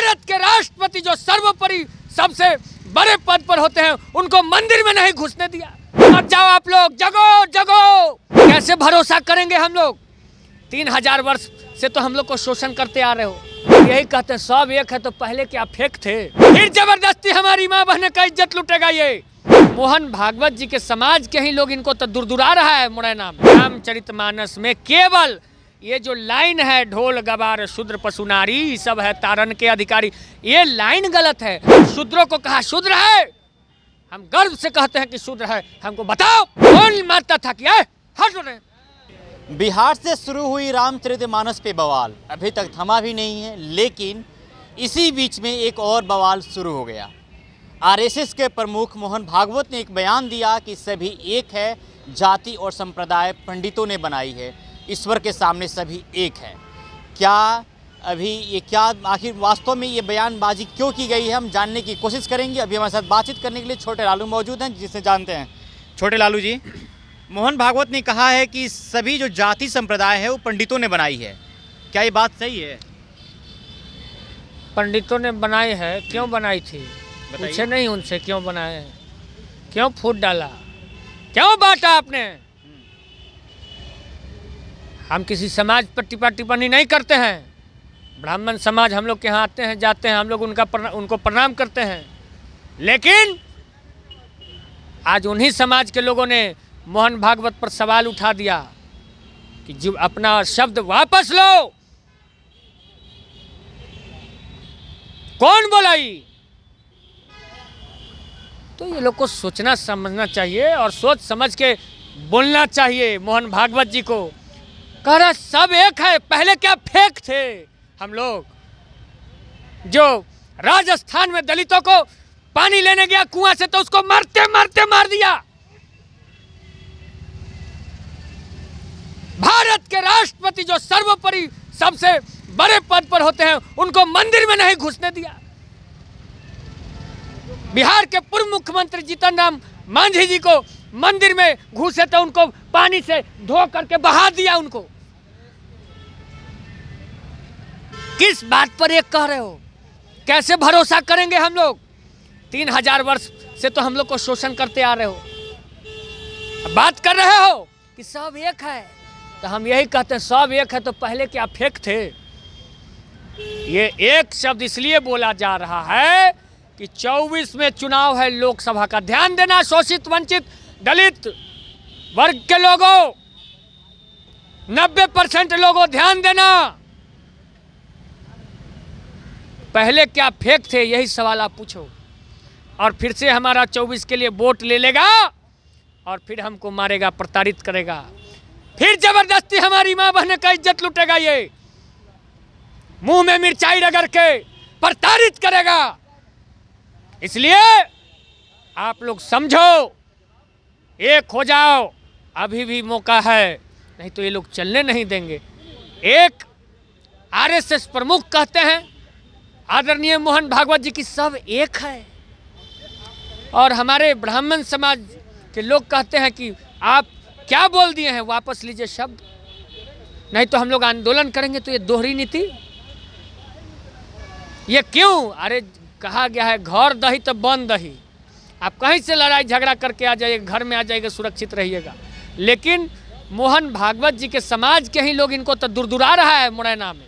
भारत के राष्ट्रपति जो सर्वोपरि सबसे बड़े पद पर होते हैं उनको मंदिर में नहीं घुसने दिया। अब जाओ आप लोग, जगो जगो। कैसे भरोसा करेंगे हम लोग? 3000 वर्ष से तो हम लोग को शोषण करते आ रहे हो। यही कहते हैं सब एक है तो पहले क्या फेक थे। फिर जबरदस्ती हमारी माँ बहन का इज्जत लुटेगा ये। मोहन भागवत जी के समाज के ही लोग इनको तो दुरदुरा रहा है मुरैना में। रामचरितमानस में केवल ये जो लाइन है, ढोल गवार शूद्र पशु नारी सब है तारन के अधिकारी, ये लाइन गलत है। शूद्रों को कहा शूद्र है, हम गर्व से कहते हैं कि शूद्र है। हमको बताओ कौन मारता था? क्या हट रहे। बिहार से शुरू हुई रामचरितमानस पे बवाल अभी तक थमा भी नहीं है, लेकिन इसी बीच में एक और बवाल शुरू हो गया। आरएसएस के प्रमुख मोहन भागवत ने एक बयान दिया कि सभी एक है, जाति और संप्रदाय पंडितों ने बनाई है, ईश्वर के सामने सभी एक है। क्या अभी ये क्या आखिर वास्तव में ये बयानबाजी क्यों की गई है, हम जानने की कोशिश करेंगे। अभी हमारे साथ बातचीत करने के लिए छोटे लालू मौजूद हैं, जिसे जानते हैं। छोटे लालू जी, मोहन भागवत ने कहा है कि सभी जो जाति संप्रदाय है वो पंडितों ने बनाई है, क्या ये बात सही है? पंडितों ने बनाई है, क्यों बनाई थी? पूछे नहीं उनसे क्यों बनाए, क्यों फूट डाला, क्यों बांटा आपने? हम किसी समाज पर टिप्पा टिप्पणी नहीं करते हैं। ब्राह्मण समाज हम लोग के यहाँ आते हैं जाते हैं, हम लोग उनको प्रणाम करते हैं। लेकिन आज उन्हीं समाज के लोगों ने मोहन भागवत पर सवाल उठा दिया कि जो अपना शब्द वापस लो। कौन बोलाई? तो ये लोग को सोचना समझना चाहिए और सोच समझ के बोलना चाहिए। मोहन भागवत जी को कह रहा सब एक है, पहले क्या फेक थे हम लोग। जो राजस्थान में दलितों को पानी लेने गया कुआं से तो उसको मारते मारते मार दिया। भारत के राष्ट्रपति जो सर्वोपरि सबसे बड़े पद पर होते हैं उनको मंदिर में नहीं घुसने दिया। बिहार के पूर्व मुख्यमंत्री जीतन राम मांझी जी को मंदिर में घुसे तो उनको पानी से धो करके बहा दिया। उनको किस बात पर एक कह रहे हो? कैसे भरोसा करेंगे हम लोग? 3000 वर्ष से तो हम लोग को शोषण करते आ रहे हो। बात कर रहे हो कि सब एक है, तो हम यही कहते हैं सब एक है तो पहले क्या फेक थे। ये एक शब्द इसलिए बोला जा रहा है कि 24 में चुनाव है लोकसभा का। ध्यान देना शोषित वंचित दलित वर्ग के लोगों, 90% लोगों ध्यान देना। पहले क्या फेक थे, यही सवाल आप पूछो और फिर से हमारा 24 के लिए वोट ले लेगा और फिर हमको मारेगा, प्रताड़ित करेगा। फिर जबरदस्ती हमारी माँ बहन का इज्जत लुटेगा। ये मुंह में मिर्चाई रगड़ के प्रताड़ित करेगा। इसलिए आप लोग समझो, एक हो जाओ, अभी भी मौका है, नहीं तो ये लोग चलने नहीं देंगे। एक आरएसएस प्रमुख कहते हैं आदरणीय मोहन भागवत जी की सब एक है, और हमारे ब्राह्मण समाज के लोग कहते हैं कि आप क्या बोल दिए हैं, वापस लीजिए शब्द, नहीं तो हम लोग आंदोलन करेंगे। तो ये दोहरी नीति, ये क्यों? अरे कहा गया है घर दही तो बन दही। आप कहीं से लड़ाई झगड़ा करके आ जाइए, घर में आ जाइएगा, सुरक्षित रहिएगा। लेकिन मोहन भागवत जी के समाज के ही लोग इनको तो दुरदुरा रहा है मुरैना में।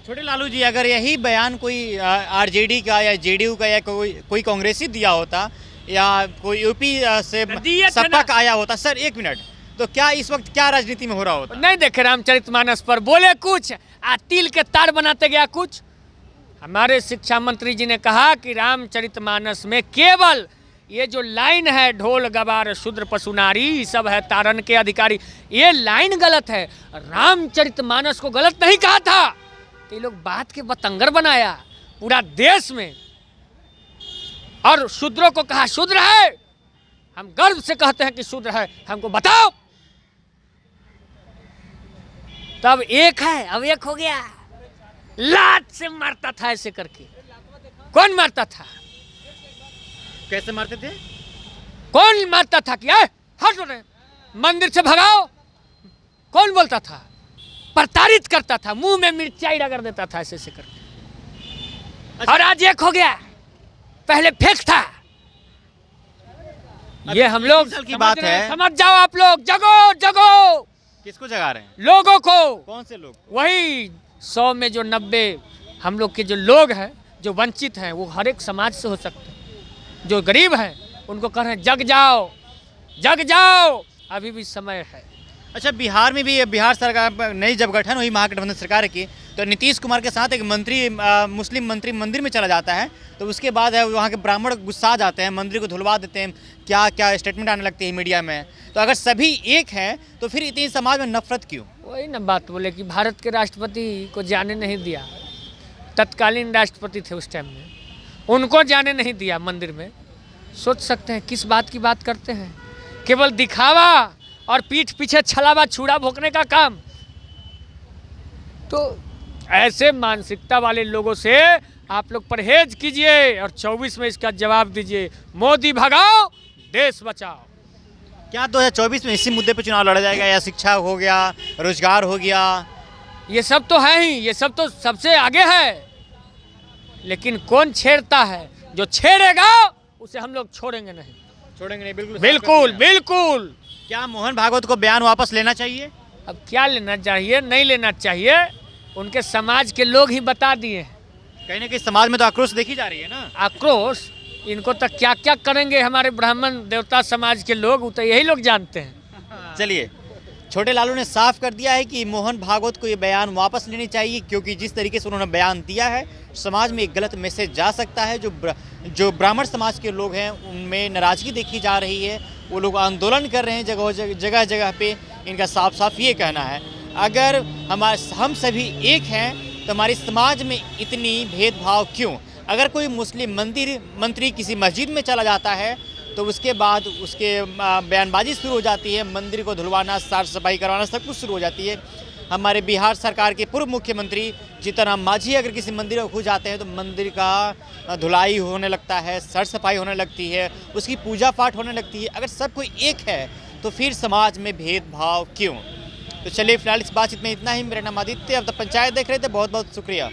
छोटे लालू जी, अगर यही बयान कोई आरजेडी का या जेडीयू का या कोई कांग्रेसी दिया होता या कोई यूपी से सपा का आया होता, सर एक मिनट, तो क्या इस वक्त क्या राजनीति में हो रहा होता? नहीं देखे रामचरितमानस पर बोले कुछ, तिल के तार बनाते गया कुछ। हमारे शिक्षा मंत्री जी ने कहा कि रामचरितमानस में केवल ये जो लाइन है, ढोल गवार शूद्र पशु नारी सब है तारन के अधिकारी, ये लाइन गलत है। रामचरितमानस को गलत नहीं कहा था, तो ये लोग बात के बतंगर बनाया पूरा देश में, और शूद्रों को कहा शूद्र है। हम गर्व से कहते हैं कि शूद्र है। हमको बताओ तब एक है, अब एक हो गया। लात से मारता था ऐसे करके। कौन मारता था? कैसे मारते थे? कौन मारता था? क्या हट रहे, मंदिर से भगाओ। कौन बोलता था? प्रताड़ित करता था, मुंह में मिर्चाई रगड़ देता था ऐसे करके। और आज एक हो गया, पहले फेक था। ये हम लोग साल की बात है। समझ जाओ आप लोग, जगो जगो। किसको जगा रहे हैं? लोगों को। कौन से लोग? वही 100 में जो 90 हम लोग के जो लोग हैं, जो वंचित हैं, वो हर एक समाज से हो सकते हैं। जो गरीब हैं उनको कह रहे हैं जग जाओ, जग जाओ, अभी भी समय है। अच्छा, बिहार में भी बिहार सरकार नई जब गठन हुई महागठबंधन सरकार की, तो नीतीश कुमार के साथ एक मंत्री मुस्लिम मंत्री मंदिर में चला जाता है, तो उसके बाद है वहाँ के ब्राह्मण गुस्सा जाते हैं, मंदिर को धुलवा देते हैं, क्या क्या स्टेटमेंट आने लगती है मीडिया में। तो अगर सभी एक हैं तो फिर इतनी समाज में नफरत क्यों? वही ना बात बोले कि भारत के राष्ट्रपति को जाने नहीं दिया, तत्कालीन राष्ट्रपति थे उस टाइम में, उनको जाने नहीं दिया मंदिर में। सोच सकते हैं किस बात की बात करते हैं। केवल दिखावा और पीठ पीछे छलावा छुड़ा भोंकने का काम। तो ऐसे मानसिकता वाले लोगों से आप लोग परहेज कीजिए और 24 में इसका जवाब दीजिए। मोदी भगाओ, देश बचाओ। क्या 2024 में इसी मुद्दे पर चुनाव लड़ा जाएगा, या शिक्षा हो गया, रोजगार हो गया? ये सब तो है ही, ये सब तो सबसे आगे है, लेकिन कौन छेड़ता है? जो छेड़ेगा उसे हम लोग छोड़ेंगे नहीं। छोड़ेंगे नहीं, बिल्कुल बिल्कुल बिल्कुल। क्या मोहन भागवत को बयान वापस लेना चाहिए? अब क्या लेना चाहिए, नहीं लेना चाहिए, उनके समाज के लोग ही बता दिए हैं। कहीं ना कहीं समाज में तो आक्रोश देखी जा रही है ना। आक्रोश, इनको तो क्या क्या करेंगे हमारे ब्राह्मण देवता समाज के लोग, वो तो यही लोग जानते हैं। चलिए, छोटे लालू ने साफ कर दिया है कि मोहन भागवत को ये बयान वापस लेनी चाहिए, क्योंकि जिस तरीके से उन्होंने बयान दिया है समाज में एक गलत मैसेज जा सकता है। जो ब्राह्मण समाज के लोग हैं उनमें नाराज़गी देखी जा रही है, वो लोग आंदोलन कर रहे हैं जगह जगह पे। इनका साफ साफ ये कहना है, अगर हम सभी एक हैं तो हमारे समाज में इतनी भेदभाव क्यों? अगर कोई मुस्लिम मंत्री किसी मस्जिद में चला जाता है तो उसके बाद उसके बयानबाजी शुरू हो जाती है, मंदिर को धुलवाना, साफ सफाई करवाना, सब कुछ शुरू हो जाती है। हमारे बिहार सरकार के पूर्व मुख्यमंत्री जीतनराम मांझी अगर किसी मंदिर में घुस जाते हैं तो मंदिर का धुलाई होने लगता है, सर सफाई होने लगती है, उसकी पूजा पाठ होने लगती है। अगर सब कोई एक है तो फिर समाज में भेदभाव क्यों? तो चलिए, फिलहाल इस बातचीत में इतना ही। मेरा नाम आदित्य, अब तक पंचायत देख रहे थे। बहुत बहुत शुक्रिया।